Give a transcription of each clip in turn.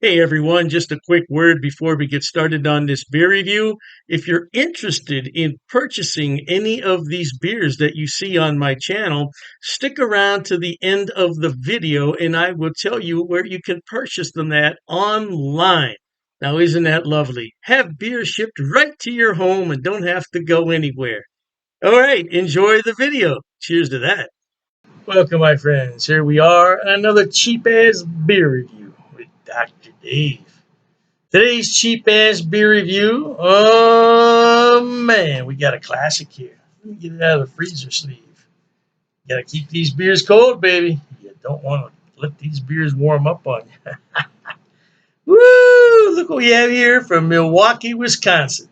Hey everyone, just a quick word before we get started on this beer review. If you're interested in purchasing any of these beers that you see on my channel, stick around to the end of the video and I will tell you where you can purchase them at online. Now, isn't that lovely? Have beer shipped right to your home and don't have to go anywhere. All right, enjoy the video. Cheers to that. Welcome, my friends. Here we are, another cheap ass beer review with Dr. Dave. Today's cheap ass beer review. Oh man, we got a classic here. Let me get it out of the freezer sleeve. You gotta keep these beers cold, baby. You don't want to let these beers warm up on you. Woo! Look what we have here from Milwaukee, Wisconsin.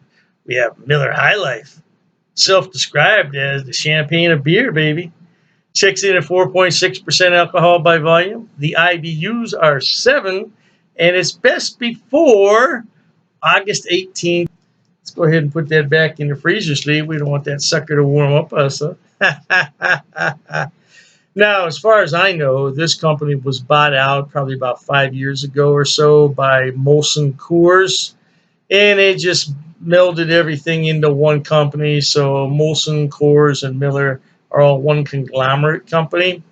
We have Miller High Life, self-described as the champagne of beer, baby. Checks in at 4.6% alcohol by volume. The IBUs are 7, and it's best before August 18th. Let's go ahead and put that back in the freezer sleeve. We don't want that sucker to warm up us. Huh? Now, as far as I know, this company was bought out probably about 5 years ago or so by Molson-Coors, and they just melded everything into one company. So Molson-Coors and Miller are all one conglomerate company.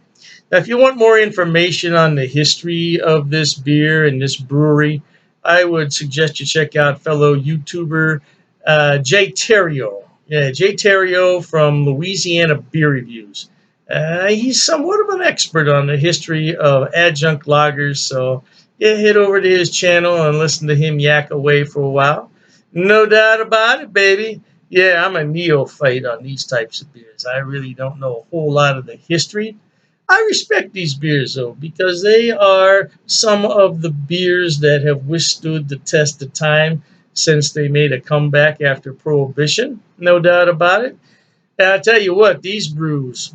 Now, if you want more information on the history of this beer and this brewery, I would suggest you check out fellow YouTuber Jay Terrio. Yeah, Jay Terrio from Louisiana Beer Reviews. He's somewhat of an expert on the history of adjunct lagers, so yeah, head over to his channel and listen to him yak away for a while. No doubt about it, baby. Yeah, I'm a neophyte on these types of beers. I really don't know a whole lot of the history. I respect these beers, though, because they are some of the beers that have withstood the test of time since they made a comeback after Prohibition. No doubt about it. And I tell you what, these brews,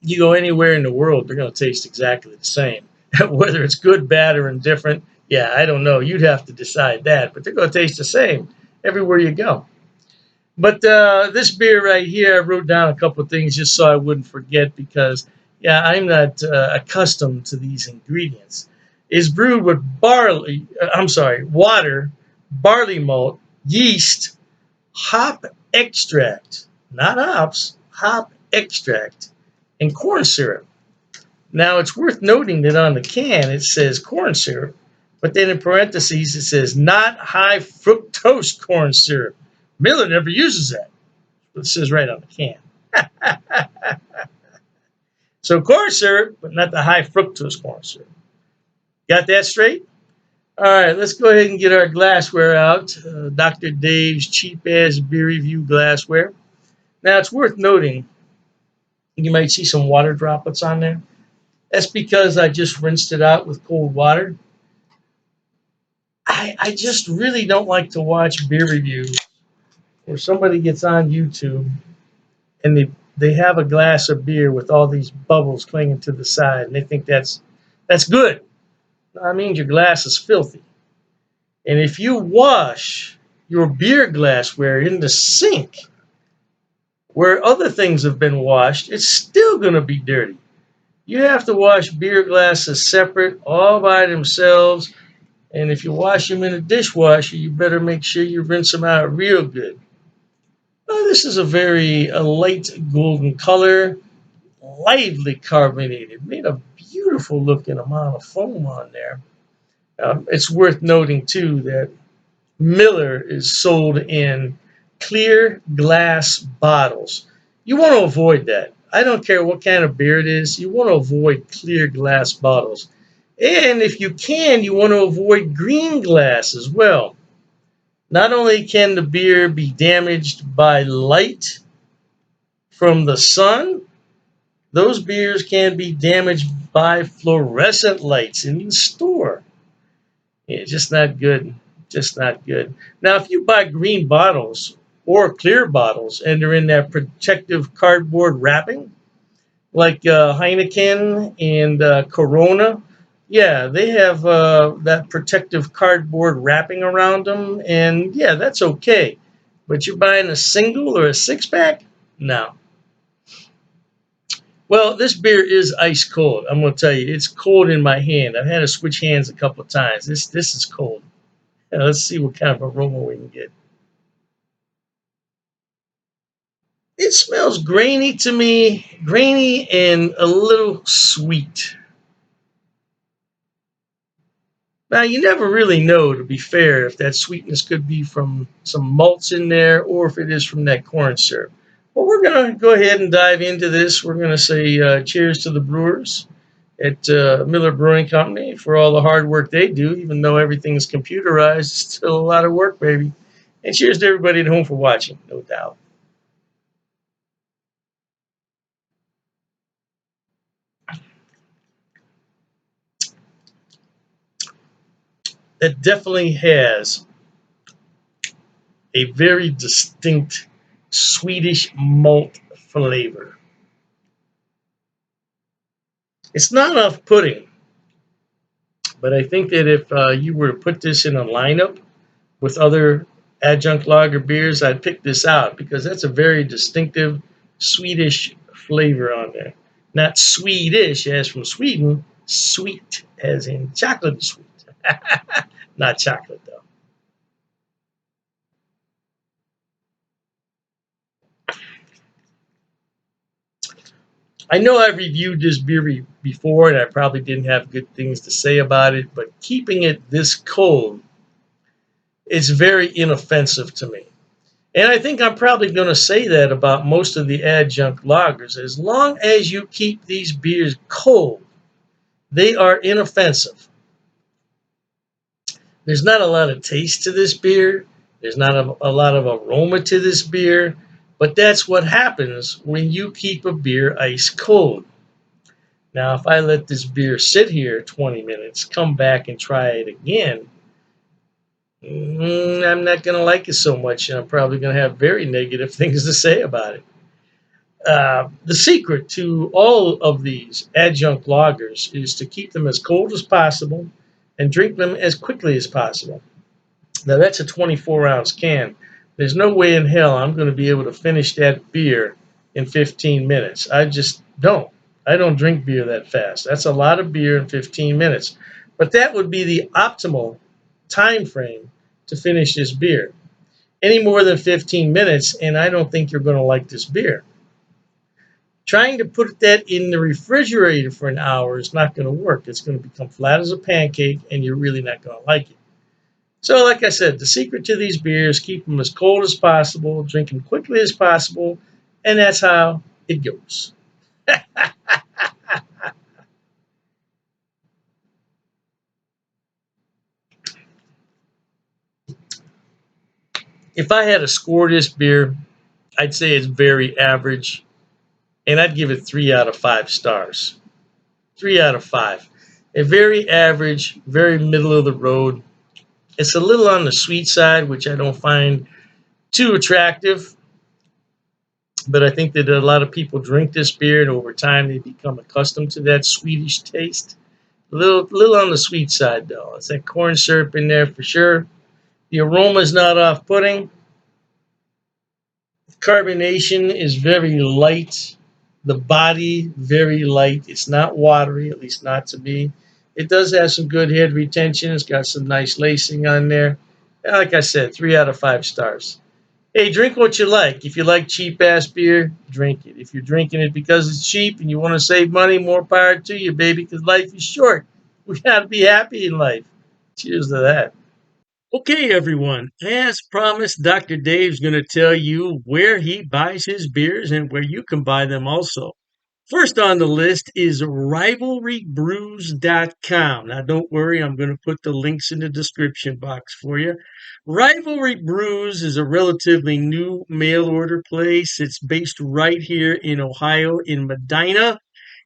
you go anywhere in the world, they're going to taste exactly the same. Whether it's good, bad, or indifferent, yeah, I don't know. You'd have to decide that, but they're going to taste the same everywhere you go. But this beer right here, I wrote down a couple of things just so I wouldn't forget because, yeah, I'm not accustomed to these ingredients. Is brewed with water, barley malt, yeast, hop extract, not hops, hop extract, and corn syrup. Now, it's worth noting that on the can it says corn syrup, but then in parentheses it says not high fructose corn syrup. Miller never uses that. It says right on the can. So corn syrup, but not the high fructose corn syrup. Got that straight? All right, let's go ahead and get our glassware out. Dr. Dave's cheap-ass beer review glassware. Now, it's worth noting, you might see some water droplets on there. That's because I just rinsed it out with cold water. I just really don't like to watch beer reviews where somebody gets on YouTube and they have a glass of beer with all these bubbles clinging to the side, and they think that's good. I mean, your glass is filthy. And if you wash your beer glassware in the sink where other things have been washed, it's still going to be dirty. You have to wash beer glasses separate, all by themselves. And if you wash them in a dishwasher, you better make sure you rinse them out real good. This is a very light golden color, lively carbonated, made a beautiful looking amount of foam on there. It's worth noting too that Miller is sold in clear glass bottles. You want to avoid that. I don't care what kind of beer it is. You want to avoid clear glass bottles. And if you can, you want to avoid green glass as well. Not only can the beer be damaged by light from the sun, those beers can be damaged by fluorescent lights in the store. Yeah, just not good. Just not good. Now, if you buy green bottles or clear bottles and they're in that protective cardboard wrapping, like Heineken and Corona, yeah, they have that protective cardboard wrapping around them, and yeah, that's okay. But you're buying a single or a six-pack? No. Well, this beer is ice cold. I'm going to tell you, it's cold in my hand. I've had to switch hands a couple of times. This is cold. Let's see what kind of aroma we can get. It smells grainy to me, grainy and a little sweet. Now, you never really know, to be fair, if that sweetness could be from some malts in there or if it is from that corn syrup. But we're going to go ahead and dive into this. We're going to say cheers to the brewers at Miller Brewing Company for all the hard work they do. Even though everything's computerized, it's still a lot of work, baby. And cheers to everybody at home for watching, no doubt. That definitely has a very distinct Swedish malt flavor. It's not off putting, but I think that if you were to put this in a lineup with other adjunct lager beers, I'd pick this out because that's a very distinctive Swedish flavor on there. Not Swedish as from Sweden, sweet as in chocolate sweet. Not chocolate though. I know I've reviewed this beer before and I probably didn't have good things to say about it, but keeping it this cold, it's very inoffensive to me. And I think I'm probably going to say that about most of the adjunct lagers. As long as you keep these beers cold, they are inoffensive. There's not a lot of taste to this beer. There's not a lot of aroma to this beer. But that's what happens when you keep a beer ice cold. Now, if I let this beer sit here 20 minutes, come back and try it again, I'm not going to like it so much. And I'm probably going to have very negative things to say about it. The secret to all of these adjunct lagers is to keep them as cold as possible and drink them as quickly as possible. Now, that's a 24-ounce can. There's no way in hell I'm going to be able to finish that beer in 15 minutes. I just don't. I don't drink beer that fast. That's a lot of beer in 15 minutes. But that would be the optimal time frame to finish this beer. Any more than 15 minutes, and I don't think you're going to like this beer. Trying to put that in the refrigerator for an hour is not going to work. It's going to become flat as a pancake, and you're really not going to like it. So, like I said, the secret to these beers, keep them as cold as possible, drink them quickly as possible, and that's how it goes. If I had to score this beer, I'd say it's very average, and I'd give it 3 out of 5 stars. 3 out of 5. A very average, very middle of the road. It's a little on the sweet side, which I don't find too attractive. But I think that a lot of people drink this beer, and over time they become accustomed to that Swedish taste. A little on the sweet side, though. It's that corn syrup in there for sure. The aroma is not off-putting. Carbonation is very light. The body, very light. It's not watery, at least not to me. It does have some good head retention. It's got some nice lacing on there. And like I said, 3 out of 5 stars. Hey, drink what you like. If you like cheap ass beer, drink it. If you're drinking it because it's cheap and you want to save money, more power to you, baby, because life is short. We got to be happy in life. Cheers to that. Okay, everyone. As promised, Dr. Dave's going to tell you where he buys his beers and where you can buy them also. First on the list is rivalrybrews.com. Now, don't worry, I'm going to put the links in the description box for you. Rivalry Brews is a relatively new mail order place. It's based right here in Ohio, in Medina,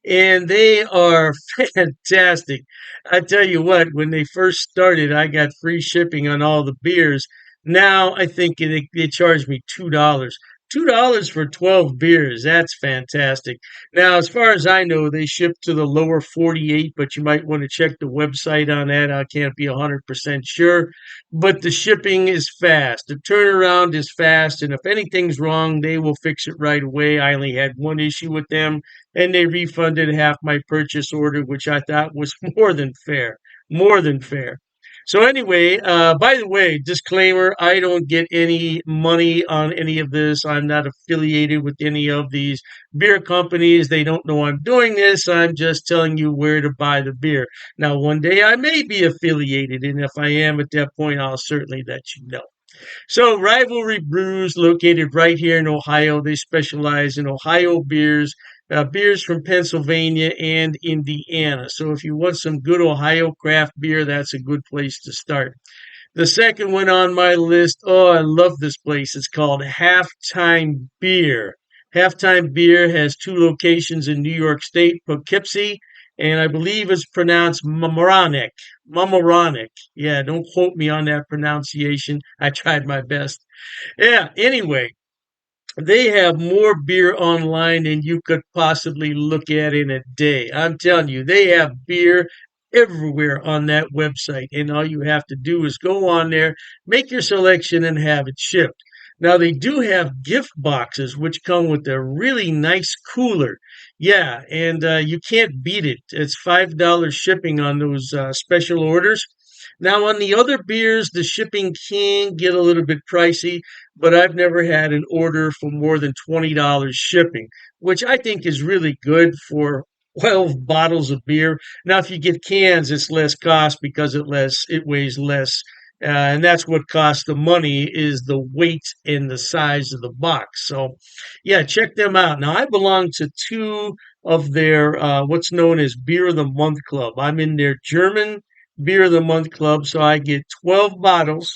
and they are fantastic. I tell you what, when they first started, I got free shipping on all the beers. Now I think they charge me $2. $2 for 12 beers. That's fantastic. Now, as far as I know, they ship to the lower 48, but you might want to check the website on that. I can't be 100% sure, but the shipping is fast. The turnaround is fast, and if anything's wrong, they will fix it right away. I only had one issue with them, and they refunded half my purchase order, which I thought was more than fair. More than fair. So anyway, by the way, disclaimer, I don't get any money on any of this. I'm not affiliated with any of these beer companies. They don't know I'm doing this. I'm just telling you where to buy the beer. Now, one day I may be affiliated, and if I am at that point, I'll certainly let you know. So, Rivalry Brews, located right here in Ohio, they specialize in Ohio beers, beers from Pennsylvania and Indiana. So, if you want some good Ohio craft beer, that's a good place to start. The second one on my list, oh, I love this place. It's called Halftime Beer. Halftime Beer has two locations in New York State, Poughkeepsie, and I believe it's pronounced Mamaroneck. Mamaroneck. Yeah, don't quote me on that pronunciation. I tried my best. Yeah, anyway, they have more beer online than you could possibly look at in a day. I'm telling you, they have beer everywhere on that website. And all you have to do is go on there, make your selection, and have it shipped. Now, they do have gift boxes, which come with a really nice cooler. Yeah, and you can't beat it. It's $5 shipping on those special orders. Now, on the other beers, the shipping can get a little bit pricey, but I've never had an order for more than $20 shipping, which I think is really good for 12 bottles of beer. Now, if you get cans, it's less cost because it weighs less. And that's what costs the money is the weight and the size of the box. So, yeah, check them out. Now, I belong to two of their what's known as Beer of the Month Club. I'm in their German Beer of the Month Club, so I get 12 bottles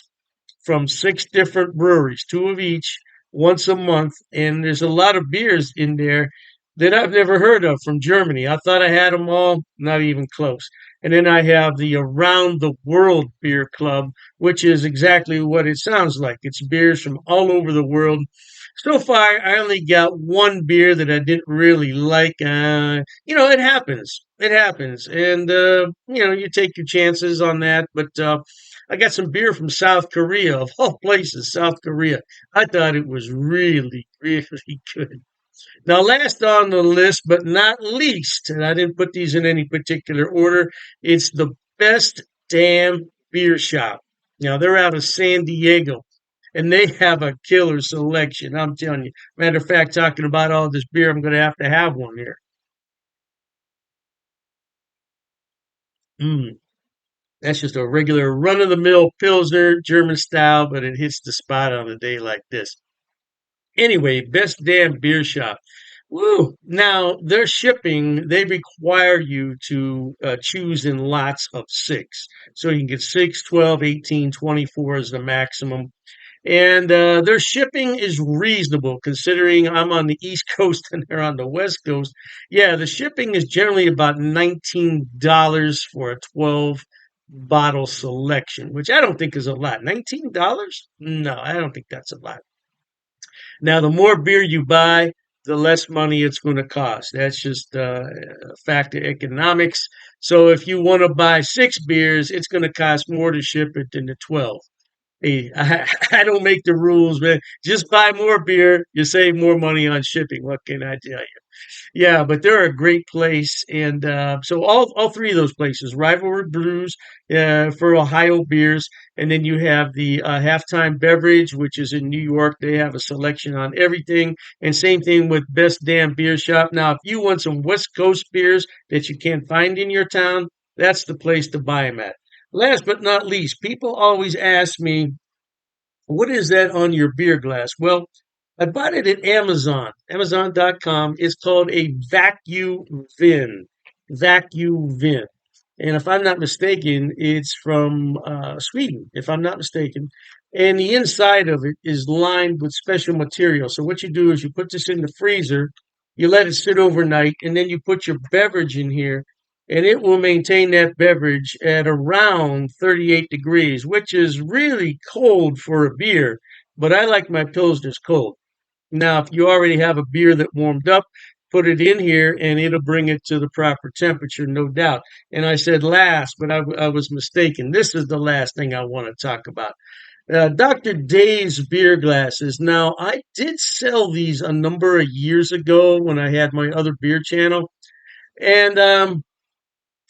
from six different breweries, two of each, once a month. And there's a lot of beers in there that I've never heard of from Germany. I thought I had them all, not even close. And then I have the Around the World Beer Club, which is exactly what it sounds like. It's beers from all over the world. So far, I only got one beer that I didn't really like. It happens. It happens. And, you take your chances on that. But I got some beer from South Korea, of all places, South Korea. I thought it was really, really good. Now, last on the list, but not least, and I didn't put these in any particular order, it's the Best Damn Beer Shop. Now, they're out of San Diego, and they have a killer selection. I'm telling you. Matter of fact, talking about all this beer, I'm going to have one here. Mm, that's just a regular run of the mill Pilsner, German style, but it hits the spot on a day like this. Anyway, Best Damn Beer Shop. Woo! Now, their shipping, they require you to choose in lots of six. So you can get 6, 12, 18, 24 is the maximum. And their shipping is reasonable considering I'm on the East Coast and they're on the West Coast. Yeah, the shipping is generally about $19 for a 12 bottle selection, which I don't think is a lot. $19? No, I don't think that's a lot. Now, the more beer you buy, the less money it's going to cost. That's just a fact of economics. So if you want to buy six beers, it's going to cost more to ship it than the 12. Hey, I don't make the rules, man. Just buy more beer. You save more money on shipping. What can I tell you? Yeah, but they're a great place, and so all three of those places, Rivalry Brews for Ohio beers, and then you have the Halftime Beverage, which is in New York. They have a selection on everything, and same thing with Best Damn Beer Shop. Now, if you want some West Coast beers that you can't find in your town, that's the place to buy them at. Last but not least, people always ask me, what is that on your beer glass? Well, I bought it at Amazon, Amazon.com. It's called a vacuum vin. Vacuum vin. And if I'm not mistaken, it's from Sweden, if I'm not mistaken. And the inside of it is lined with special material. So what you do is you put this in the freezer, you let it sit overnight, and then you put your beverage in here, and it will maintain that beverage at around 38 degrees, which is really cold for a beer. But I like my Pilsners cold. Now, if you already have a beer that warmed up, put it in here and it'll bring it to the proper temperature, no doubt. And I said last, but I was mistaken. This is the last thing I want to talk about. Dr. Dave's beer glasses. Now, I did sell these a number of years ago when I had my other beer channel. And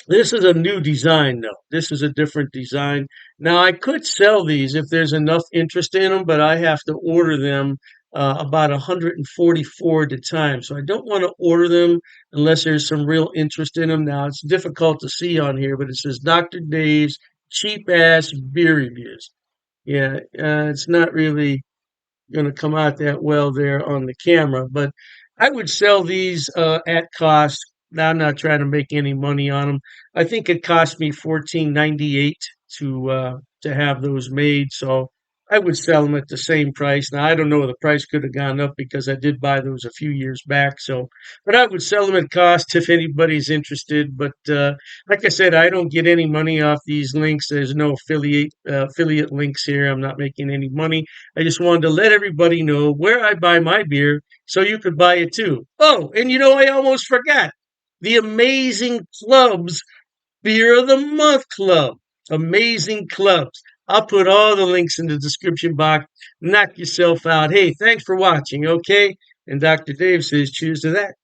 this is a new design, though. This is a different design. Now, I could sell these if there's enough interest in them, but I have to order them about 144 at a time. So I don't want to order them unless there's some real interest in them. Now, it's difficult to see on here, but it says Dr. Dave's cheap ass beer reviews. Yeah, it's not really going to come out that well there on the camera. But I would sell these at cost. Now, I'm not trying to make any money on them. I think it cost me 14.98 to have those made. So I would sell them at the same price. Now I don't know, the price could have gone up because I did buy those a few years back. So, but I would sell them at cost if anybody's interested. But like I said, I don't get any money off these links. There's no affiliate links here. I'm not making any money. I just wanted to let everybody know where I buy my beer so you could buy it too. Oh, and I almost forgot the Amazing Clubs Beer of the Month Club. Amazing clubs. I'll put all the links in the description box. Knock yourself out. Hey, thanks for watching, okay? And Dr. Dave says, cheers to that.